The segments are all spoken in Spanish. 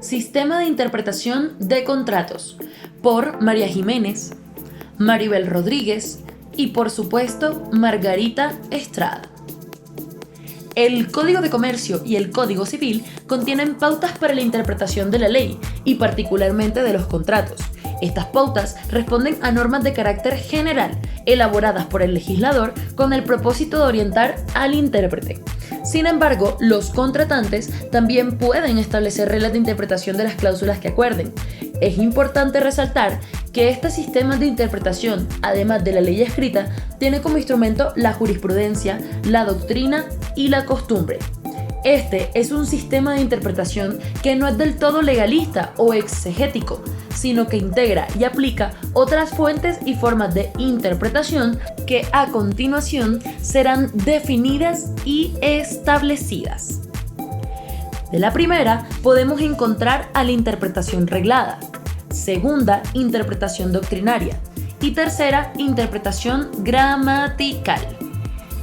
Sistema de interpretación de contratos, por María Jiménez, Maribel Rodríguez y, por supuesto, Margarita Estrada. El Código de Comercio y el Código Civil contienen pautas para la interpretación de la ley y particularmente de los contratos. Estas pautas responden a normas de carácter general elaboradas por el legislador con el propósito de orientar al intérprete. Sin embargo, los contratantes también pueden establecer reglas de interpretación de las cláusulas que acuerden. Es importante resaltar que este sistema de interpretación, además de la ley escrita, tiene como instrumento la jurisprudencia, la doctrina y la costumbre. Este es un sistema de interpretación que no es del todo legalista o exegético, sino que integra y aplica otras fuentes y formas de interpretación que a continuación serán definidas y establecidas. De la primera podemos encontrar a la interpretación reglada, segunda, interpretación doctrinaria y tercera, interpretación gramatical.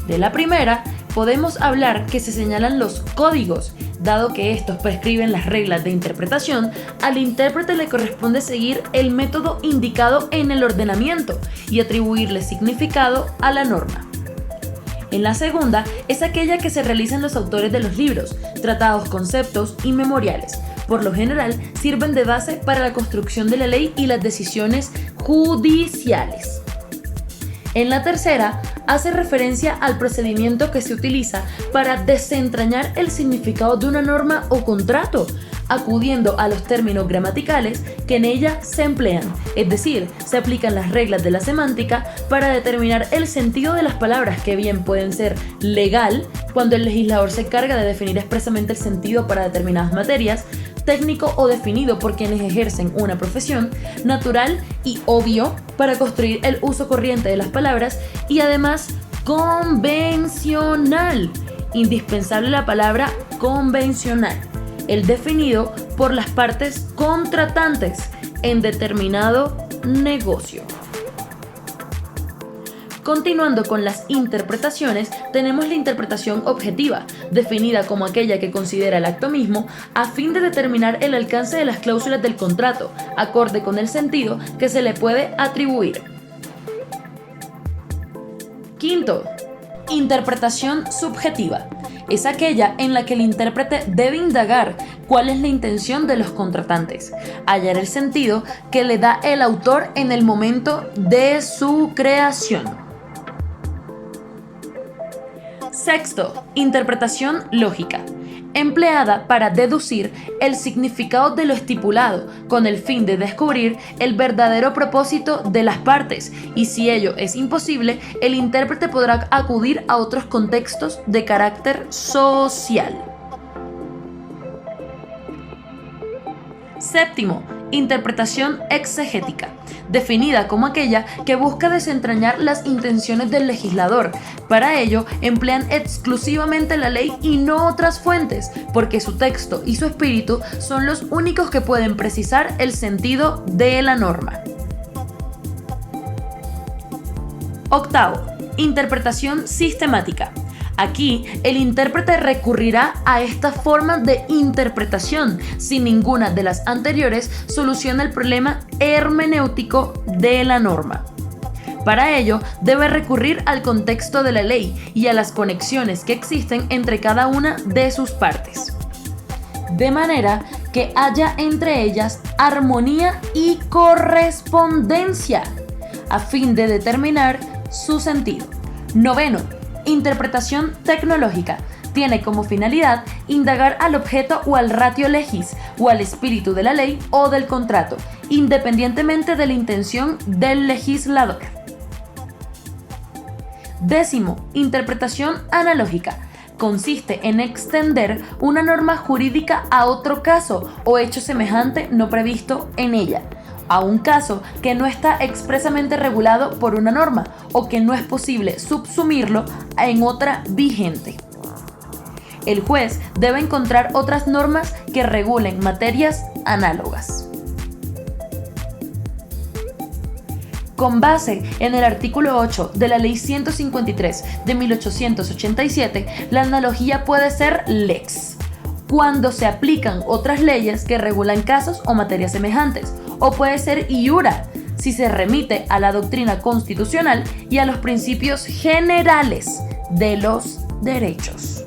De la primera podemos hablar que se señalan los códigos. Dado que estos prescriben las reglas de interpretación, al intérprete le corresponde seguir el método indicado en el ordenamiento y atribuirle significado a la norma. En la segunda es aquella que se realizan los autores de los libros, tratados, conceptos y memoriales. Por lo general, sirven de base para la construcción de la ley y las decisiones judiciales. En la tercera, hace referencia al procedimiento que se utiliza para desentrañar el significado de una norma o contrato, acudiendo a los términos gramaticales que en ella se emplean, es decir, se aplican las reglas de la semántica para determinar el sentido de las palabras que bien pueden ser legal, cuando el legislador se encarga de definir expresamente el sentido para determinadas materias, técnico o definido por quienes ejercen una profesión, natural y obvio para construir el uso corriente de las palabras y además convencional, indispensable la palabra convencional, el definido por las partes contratantes en determinado negocio. Continuando con las interpretaciones, tenemos la interpretación objetiva, definida como aquella que considera el acto mismo a fin de determinar el alcance de las cláusulas del contrato, acorde con el sentido que se le puede atribuir. Quinto, interpretación subjetiva. Es aquella en la que el intérprete debe indagar cuál es la intención de los contratantes, hallar el sentido que le da el autor en el momento de su creación. Sexto, interpretación lógica, empleada para deducir el significado de lo estipulado con el fin de descubrir el verdadero propósito de las partes, y si ello es imposible, el intérprete podrá acudir a otros contextos de carácter social. Séptimo, interpretación exegética, definida como aquella que busca desentrañar las intenciones del legislador. Para ello, emplean exclusivamente la ley y no otras fuentes, porque su texto y su espíritu son los únicos que pueden precisar el sentido de la norma. Octavo, interpretación sistemática. Aquí, el intérprete recurrirá a esta forma de interpretación. Si ninguna de las anteriores soluciona el problema hermenéutico de la norma. Para ello, debe recurrir al contexto de la ley y a las conexiones que existen entre cada una de sus partes, de manera que haya entre ellas armonía y correspondencia, a fin de determinar su sentido. Noveno, interpretación tecnológica. Tiene como finalidad indagar al objeto o al ratio legis o al espíritu de la ley o del contrato, independientemente de la intención del legislador. Décimo, interpretación analógica. Consiste en extender una norma jurídica a otro caso o hecho semejante no previsto en ella, a un caso que no está expresamente regulado por una norma o que no es posible subsumirlo en otra vigente. El juez debe encontrar otras normas que regulen materias análogas. Con base en el artículo 8 de la Ley 153 de 1887, la analogía puede ser lex cuando se aplican otras leyes que regulan casos o materias semejantes, o puede ser iura, si se remite a la doctrina constitucional y a los principios generales de los derechos.